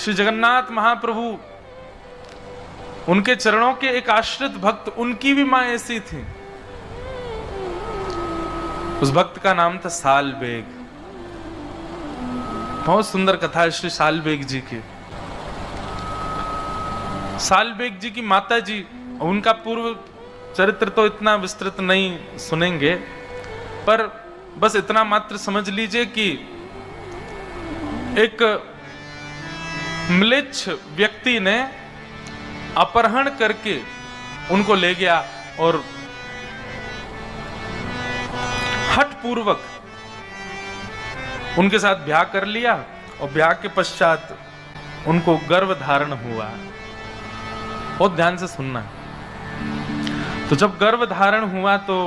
श्री जगन्नाथ महाप्रभु, उनके चरणों के एक आश्रित भक्त, उनकी भी मां ऐसी थी। उस भक्त का नाम था सालबेग। बहुत सुंदर कथा है श्री सालबेग जी की। सालबेग जी की माता जी, उनका पूर्व चरित्र तो इतना विस्तृत नहीं सुनेंगे, पर बस इतना मात्र समझ लीजिए कि एक म्लेच्छ व्यक्ति ने अपहरण करके उनको ले गया और हठपूर्वक उनके साथ ब्याह कर लिया, और ब्याह के पश्चात उनको गर्भ धारण हुआ। बहुत ध्यान से सुनना। तो जब गर्भ धारण हुआ तो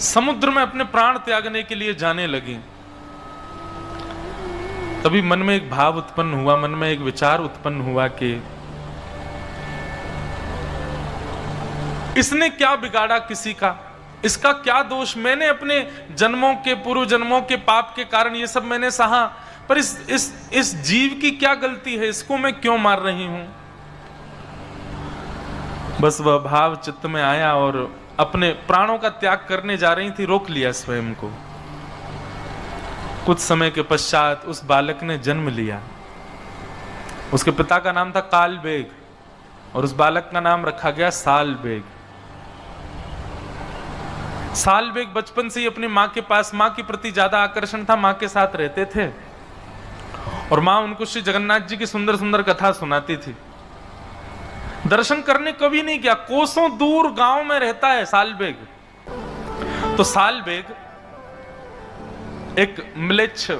समुद्र में अपने प्राण त्यागने के लिए जाने लगी। तभी मन में एक भाव उत्पन्न हुआ, मन में एक विचार उत्पन्न हुआ कि इसने क्या बिगाड़ा किसी का, इसका क्या दोष, मैंने अपने जन्मों के, पूर्व जन्मों के पाप के कारण ये सब मैंने सहा, पर इस जीव की क्या गलती है, इसको मैं क्यों मार रही हूं। बस वह भाव चित्त में आया और अपने प्राणों का त्याग करने जा रही थी, रोक लिया स्वयं को। कुछ समय के पश्चात उस बालक ने जन्म लिया। उसके पिता का नाम था कालबेग और उस बालक का नाम रखा गया सालबेग। सालबेग बचपन से ही अपनी मां के पास, मां के प्रति ज्यादा आकर्षण था, मां के साथ रहते थे और मां उनको श्री जगन्नाथ जी की सुंदर सुंदर कथा सुनाती थी। दर्शन करने कभी नहीं गया, कोसों दूर गांव में रहता है सालबेग। तो सालबेग एक म्लेच्छ,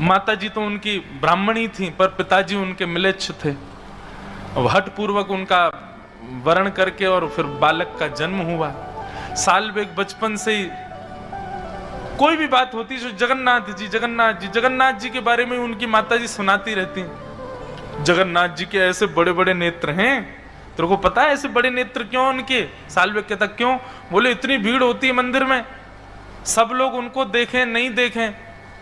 माताजी तो उनकी ब्राह्मणी थी पर पिताजी उनके म्लेच्छ थे। हठपूर्वक उनका वरण करके और फिर बालक का जन्म हुआ। सालबेग बचपन से ही कोई भी बात होती जो जगन्नाथ जी जगन्नाथ जी जगन्नाथ जी के बारे में उनकी माताजी सुनाती रहती। जगन्नाथ जी के ऐसे बड़े बड़े नेत्र हैं, तेरे को पता है ऐसे बड़े नेत्र क्यों उनके? सालबेग कहता क्यों? बोले इतनी भीड़ होती है मंदिर में, सब लोग उनको देखें नहीं देखें,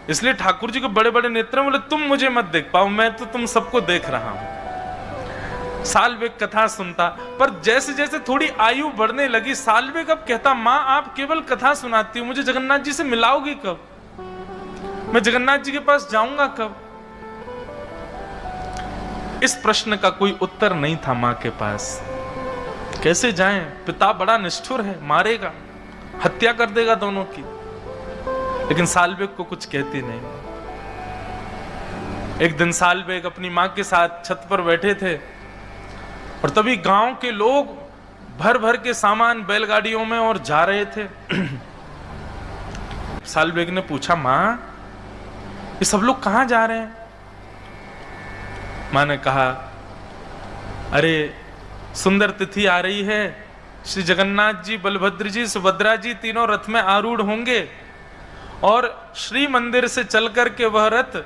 इसलिए ठाकुर जी के बड़े बड़े नेत्र हैं। बोले तुम मुझे मत देख पाओ, मैं तो तुम सबको देख रहा हूं। सालबेग कथा सुनता, पर जैसे जैसे थोड़ी आयु बढ़ने लगी सालबेग अब कहता मां आप केवल कथा सुनाती हो, मुझे जगन्नाथ जी से मिलाओगी कब, मैं जगन्नाथ जी के पास जाऊंगा कब? इस प्रश्न का कोई उत्तर नहीं था मां के पास। कैसे जाएं, पिता बड़ा निष्ठुर है, मारेगा, हत्या कर देगा दोनों की। लेकिन सालबेग को कुछ कहती नहीं। एक दिन सालबेग अपनी मां के साथ छत पर बैठे थे और तभी गांव के लोग भर भर के सामान बैलगाड़ियों में और जा रहे थे। सालबेग ने पूछा मां ये सब लोग कहां जा रहे हैं? मां ने कहा अरे सुंदर तिथि आ रही है, श्री जगन्नाथ जी, बलभद्र जी, सुभद्रा जी तीनों रथ में आरूढ़ होंगे और श्री मंदिर से चल करके वह रथ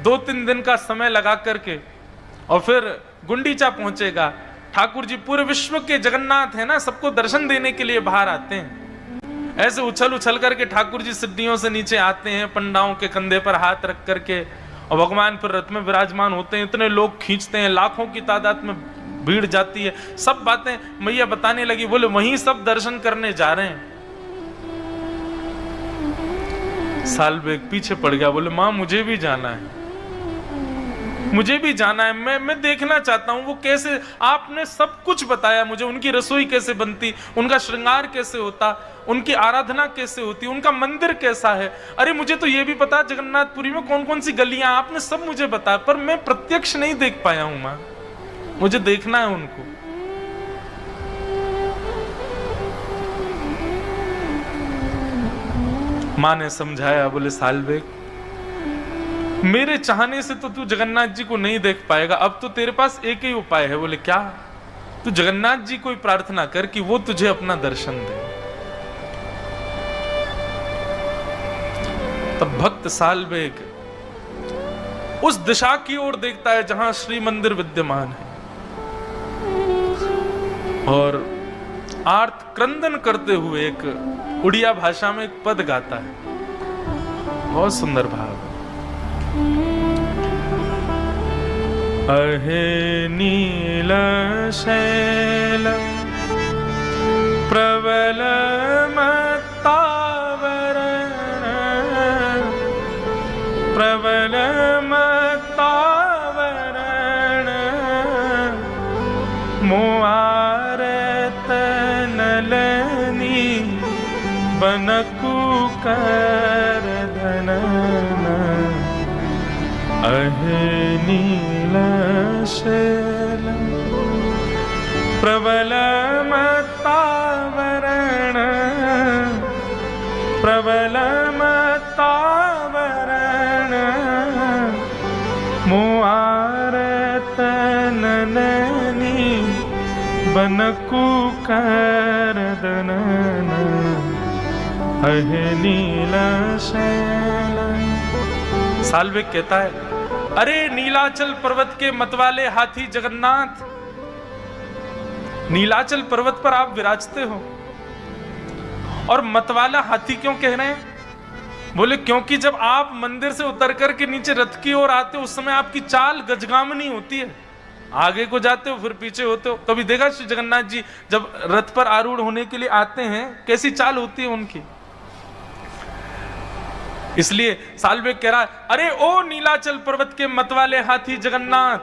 2-3 दिन का समय लगा करके और फिर गुंडीचा पहुंचेगा। ठाकुर जी पूरे विश्व के जगन्नाथ है ना, सबको दर्शन देने के लिए बाहर आते हैं। ऐसे उछल उछल करके ठाकुर जी सीढ़ियों से नीचे आते हैं, पंडाओं के कंधे पर हाथ रख करके, और भगवान फिर रथ में विराजमान होते हैं। इतने लोग खींचते हैं, लाखों की तादाद में भीड़ जाती है। सब बातें मैया बताने लगी। बोले वहीं सब दर्शन करने जा रहे हैं। सालबेग पीछे पड़ गया, बोले मां मुझे भी जाना है, मुझे भी जाना है, मैं देखना चाहता हूं वो कैसे, आपने सब कुछ बताया मुझे, उनकी रसोई कैसे बनती, उनका श्रृंगार कैसे होता, उनकी आराधना कैसे होती, उनका मंदिर कैसा है। अरे मुझे तो ये भी पता जगन्नाथपुरी में कौन कौन सी गलियां, आपने सब मुझे बताया, पर मैं प्रत्यक्ष नहीं देख पाया हूं मां, मुझे देखना है उनको। मां ने समझाया, बोले सालबेग मेरे चाहने से तो तू जगन्नाथ जी को नहीं देख पाएगा, अब तो तेरे पास एक ही उपाय है। बोले क्या? तू जगन्नाथ जी को प्रार्थना कर कि वो तुझे अपना दर्शन दे। तब भक्त सालबेग उस दिशा की ओर देखता है जहां श्री मंदिर विद्यमान है और आर्त क्रंदन करते हुए एक उड़िया भाषा में एक पद गाता है। बहुत सुंदर भाव। अहे नील शैल प्रबल मत्तावरण प्रबल मत्तावरण मुआरत नलनी बनकुकर धनन अहे नीलशैल प्रबल मत्तावरण प्रबल मत्तावरण मुआरत नलनी बनकुकर धनन अहे नीलशैल। साल्विक कहता है, अरे नीलाचल पर्वत के मतवाले हाथी जगन्नाथ, नीलाचल पर्वत पर आप विराजते हो। और मतवाला हाथी क्यों कह रहे हैं? बोले क्योंकि जब आप मंदिर से उतर करके नीचे रथ की ओर आते हो उस समय आपकी चाल गजगामनी होती है, आगे को जाते हो फिर पीछे होते हो। कभी देखा श्री जगन्नाथ जी जब रथ पर आरूढ़ होने के लिए आते हैं कैसी चाल होती है उनकी। इसलिए साल्वेग कह रहा है, अरे ओ नीलाचल पर्वत के मतवाले हाथी जगन्नाथ,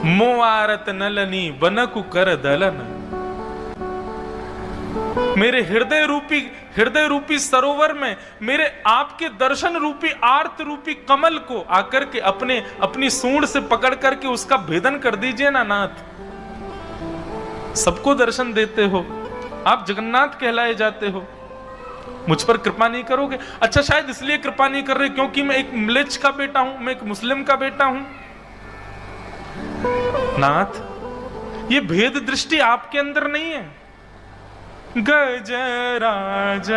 मोआरत नलनी बनकु कर दलन। मेरे हृदय रूपी सरोवर में मेरे आपके दर्शन रूपी आर्त रूपी कमल को आकर के अपनी सूंड से पकड़ करके उसका भेदन कर दीजिए ना नाथ। सबको दर्शन देते हो, आप जगन्नाथ कहलाए जाते हो, मुझ पर कृपा नहीं करोगे? अच्छा शायद इसलिए कृपा नहीं कर रहे क्योंकि मैं एक म्लेच्छ का बेटा हूं, मैं एक मुस्लिम का बेटा हूं। नाथ, ये भेद दृष्टि आपके अंदर नहीं है। गजराज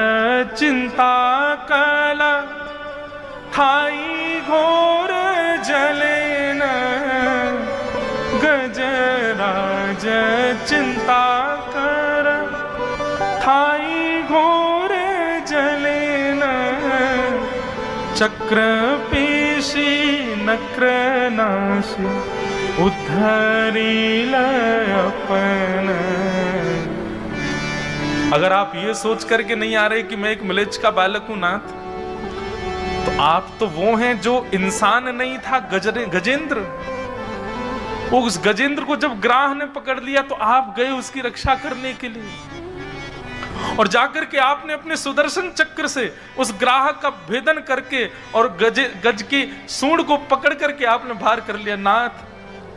चिंता कला थाई घोर जलेन, गजराज चिंता कर थाई घोर जलेन, चक्र पेशी नक्र नाशी उद्धरी अपन। अगर आप ये सोच करके नहीं आ रहे कि मैं एक म्लेच्छ का बालक हूं नाथ, तो आप तो वो हैं जो इंसान नहीं था, गजेंद्र। वो उस गजेंद्र को जब ग्राह ने पकड़ लिया तो आप गए उसकी रक्षा करने के लिए, और जाकर के आपने अपने सुदर्शन चक्र से उस ग्राह का भेदन करके और गज की सूंड को पकड़ करके आपने बाहर कर लिया। नाथ,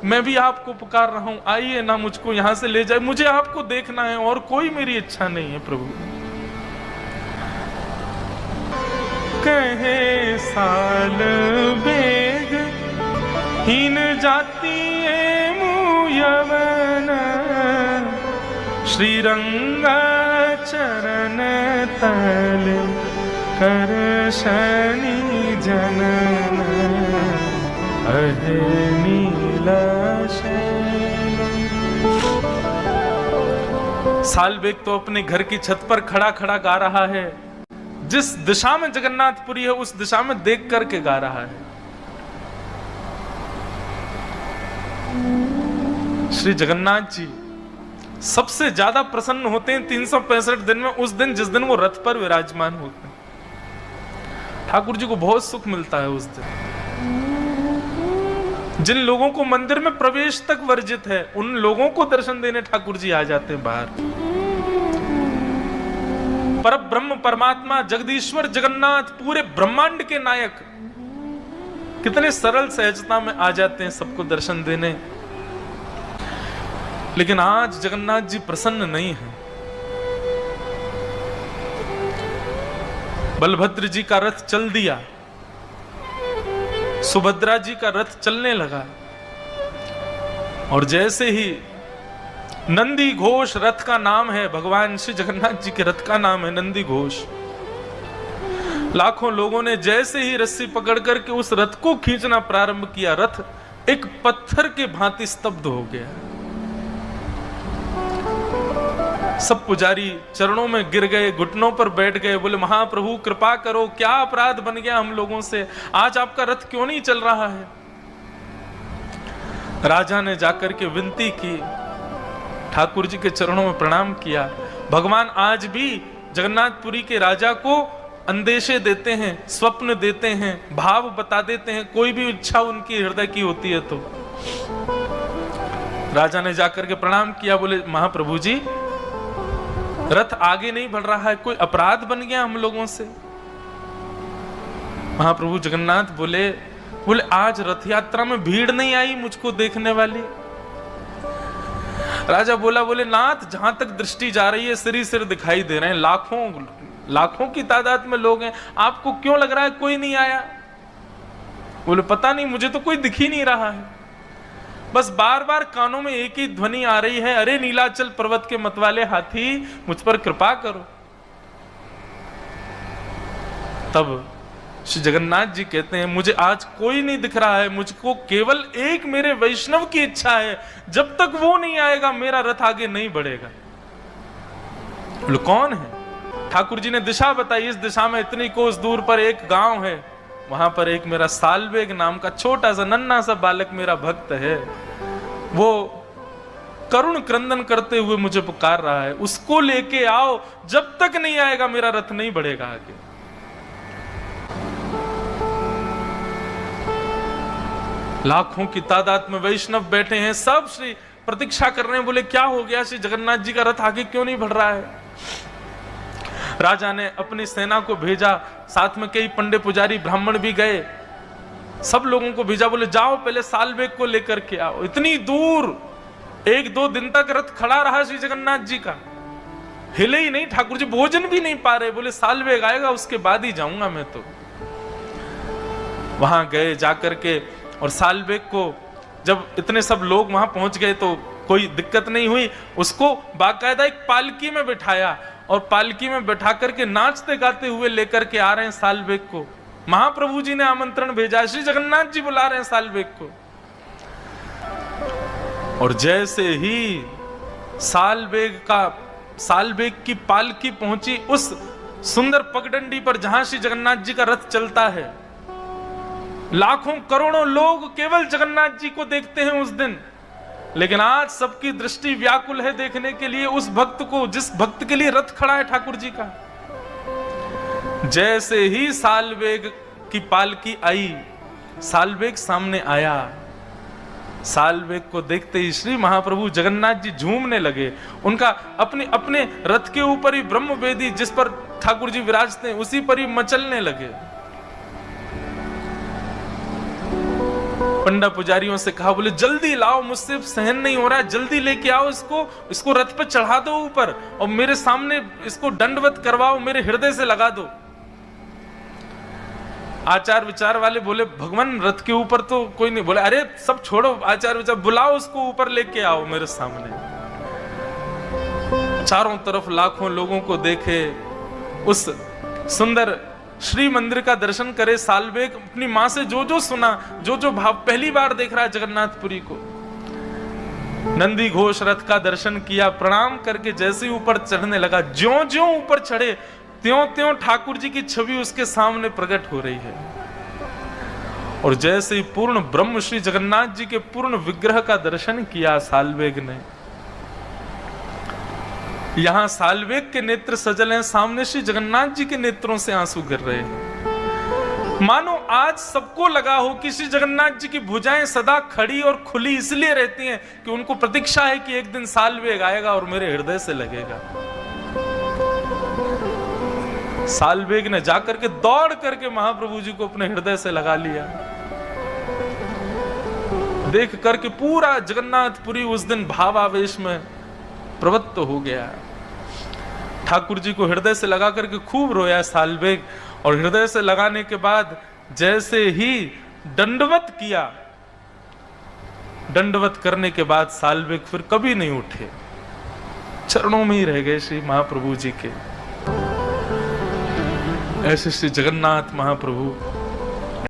मैं भी आपको पुकार रहा हूं, आइए ना, मुझको यहां से ले जाए, मुझे आपको देखना है और कोई मेरी इच्छा नहीं है प्रभु। कहे साल बेग हीन जाती यवन, श्रीरंग चरण तल कर शनि जनन, अहे नीलशैल। साल्वेग तो अपने घर की छत पर खड़ा खड़ा गा रहा है, जिस दिशा में जगन्नाथपुरी है उस दिशा में देख करके गा रहा है। श्री जगन्नाथ जी सबसे ज्यादा प्रसन्न होते हैं 365 दिन में उस दिन जिस दिन वो रथ पर विराजमान होते हैं। ठाकुर जी को बहुत सुख मिलता है उस दिन। जिन लोगों को मंदिर में प्रवेश तक वर्जित है उन लोगों को दर्शन देने ठाकुर जी आ जाते हैं बाहर। परब्रह्म परमात्मा जगदीश्वर जगन्नाथ पूरे ब्रह्मांड के नायक कितने सरल सहजता में आ जाते हैं सबको दर्शन देने। लेकिन आज जगन्नाथ जी प्रसन्न नहीं है। बलभद्र जी का रथ चल दिया, सुभद्रा जी का रथ चलने लगा, और जैसे ही नंदी घोष रथ का नाम है, भगवान श्री जगन्नाथ जी के रथ का नाम है नंदी घोष। लाखों लोगों ने जैसे ही रस्सी पकड़ करके उस रथ को खींचना प्रारंभ किया, रथ एक पत्थर के भांति स्तब्ध हो गया। सब पुजारी चरणों में गिर गए, घुटनों पर बैठ गए, बोले महाप्रभु कृपा करो, क्या अपराध बन गया हम लोगों से, आज आपका रथ क्यों नहीं चल रहा है। राजा ने जाकर के विनती की, ठाकुर जी के चरणों में प्रणाम किया। भगवान आज भी जगन्नाथपुरी के राजा को अंदेशे देते हैं, स्वप्न देते हैं, भाव बता देते हैं, कोई भी इच्छा उनकी हृदय की होती है तो। राजा ने जाकर के प्रणाम किया, बोले महाप्रभु जी रथ आगे नहीं बढ़ रहा है, कोई अपराध बन गया हम लोगों से। महाप्रभु जगन्नाथ बोले आज रथ यात्रा में भीड़ नहीं आई मुझको देखने वाली। राजा बोले नाथ जहां तक दृष्टि जा रही है सिर सिर दिखाई दे रहे हैं, लाखों की तादाद में लोग हैं, आपको क्यों लग रहा है कोई नहीं आया? बोले पता नहीं, मुझे तो कोई दिख ही नहीं रहा है, बस बार बार कानों में एक ही ध्वनि आ रही है, अरे नीलाचल पर्वत के मतवाले हाथी मुझ पर कृपा करो। तब श्री जगन्नाथ जी कहते हैं मुझे आज कोई नहीं दिख रहा है, मुझको केवल एक मेरे वैष्णव की इच्छा है, जब तक वो नहीं आएगा मेरा रथ आगे नहीं बढ़ेगा। बोले कौन है? ठाकुर जी ने दिशा बताई, इस दिशा में इतनी कोस दूर पर एक गांव है, वहां पर एक मेरा सालवेग नाम का छोटा सा नन्हा सा बालक मेरा भक्त है, वो करुण क्रंदन करते हुए मुझे पुकार रहा है, उसको लेके आओ, जब तक नहीं आएगा मेरा रथ नहीं बढ़ेगा आगे। लाखों की तादाद में वैष्णव बैठे हैं, सब श्री प्रतीक्षा कर रहे हैं, बोले क्या हो गया, श्री जगन्नाथ जी का रथ आगे क्यों नहीं बढ़ रहा है? राजा ने अपनी सेना को भेजा, साथ में कई पंडे पुजारी ब्राह्मण भी गए, सब लोगों को भेजा, बोले जाओ पहले सालवेग को लेकर के आओ। इतनी दूर 1-2 दिन तक रथ खड़ा रहा श्री जगन्नाथ जी का, हिले ही नहीं, ठाकुर जी भोजन भी नहीं पा रहे, बोले सालवेग आएगा उसके बाद ही जाऊंगा मैं तो। वहां गए जाकर के, और सालवेग को जब इतने सब लोग वहां पहुंच गए तो कोई दिक्कत नहीं हुई, उसको बाकायदा एक पालकी में बिठाया, और पालकी में बैठा करके नाचते गाते हुए लेकर के आ रहे हैं सालवेग को। महाप्रभु जी ने आमंत्रण भेजा, श्री जगन्नाथ जी बुला रहे हैं सालवेग को। और जैसे ही सालवेग की पालकी पहुंची उस सुंदर पगडंडी पर जहां श्री जगन्नाथ जी का रथ चलता है, लाखों करोड़ों लोग केवल जगन्नाथ जी को देखते हैं उस दिन, लेकिन आज सबकी दृष्टि व्याकुल है देखने के लिए उस भक्त को, जिस भक्त के लिए रथ खड़ा है ठाकुर जी का। जैसे ही सालवेग की पालकी आई, सालवेग सामने आया, सालवेग को देखते ही श्री महाप्रभु जगन्नाथ जी झूमने लगे। उनका अपने रथ के ऊपर ही ब्रह्म वेदी जिस पर ठाकुर जी विराजते हैं उसी पर ही मचलने लगे। पंडा पुजारियों से कहा, बोले जल्दी लाओ, मुझसे सहन नहीं हो रहा है, जल्दी लेके आओ इसको रथ पे चढ़ा दो ऊपर, और मेरे सामने इसको दंडवत करवाओ, मेरे हृदय से लगा दो। आचार विचार वाले बोले भगवान रथ के ऊपर तो कोई नहीं, बोले अरे सब छोड़ो आचार विचार, बुलाओ उसको ऊपर लेके आओ मेरे सामने। चारों तरफ लाखों लोगों को देखे, उस सुंदर श्री मंदिर का दर्शन करे सालवेग, अपनी मां से जो सुना, जो भाव, पहली बार देख रहा है जगन्नाथपुरी को। नंदी घोष रथ का दर्शन किया, प्रणाम करके जैसे ही ऊपर चढ़ने लगा, ज्यों ऊपर चढ़े त्यों ठाकुर जी की छवि उसके सामने प्रकट हो रही है। और जैसे ही पूर्ण ब्रह्म श्री जगन्नाथ जी के पूर्ण विग्रह का दर्शन किया सालवेग ने, यहां सालवेग के नेत्र सजल हैं, सामने श्री जगन्नाथ जी के नेत्रों से आंसू गिर रहे हैं। मानो आज सबको लगा हो कि श्री जगन्नाथ जी की भुजाएं सदा खड़ी और खुली इसलिए रहती हैं कि उनको प्रतीक्षा है कि एक दिन सालवेग आएगा और मेरे हृदय से लगेगा। सालवेग ने जाकर के दौड़ करके महाप्रभु जी को अपने हृदय से लगा लिया। देख करके पूरा जगन्नाथपुरी उस दिन भावावेश में प्रवृत्त हो गया। ठाकुर जी को हृदय से लगा करके खूब रोया सालवेग, और हृदय से लगाने के बाद जैसे ही दंडवत किया, दंडवत करने के बाद सालवेग फिर कभी नहीं उठे, चरणों में ही रह गए श्री महाप्रभु जी के। ऐसे श्री जगन्नाथ महाप्रभु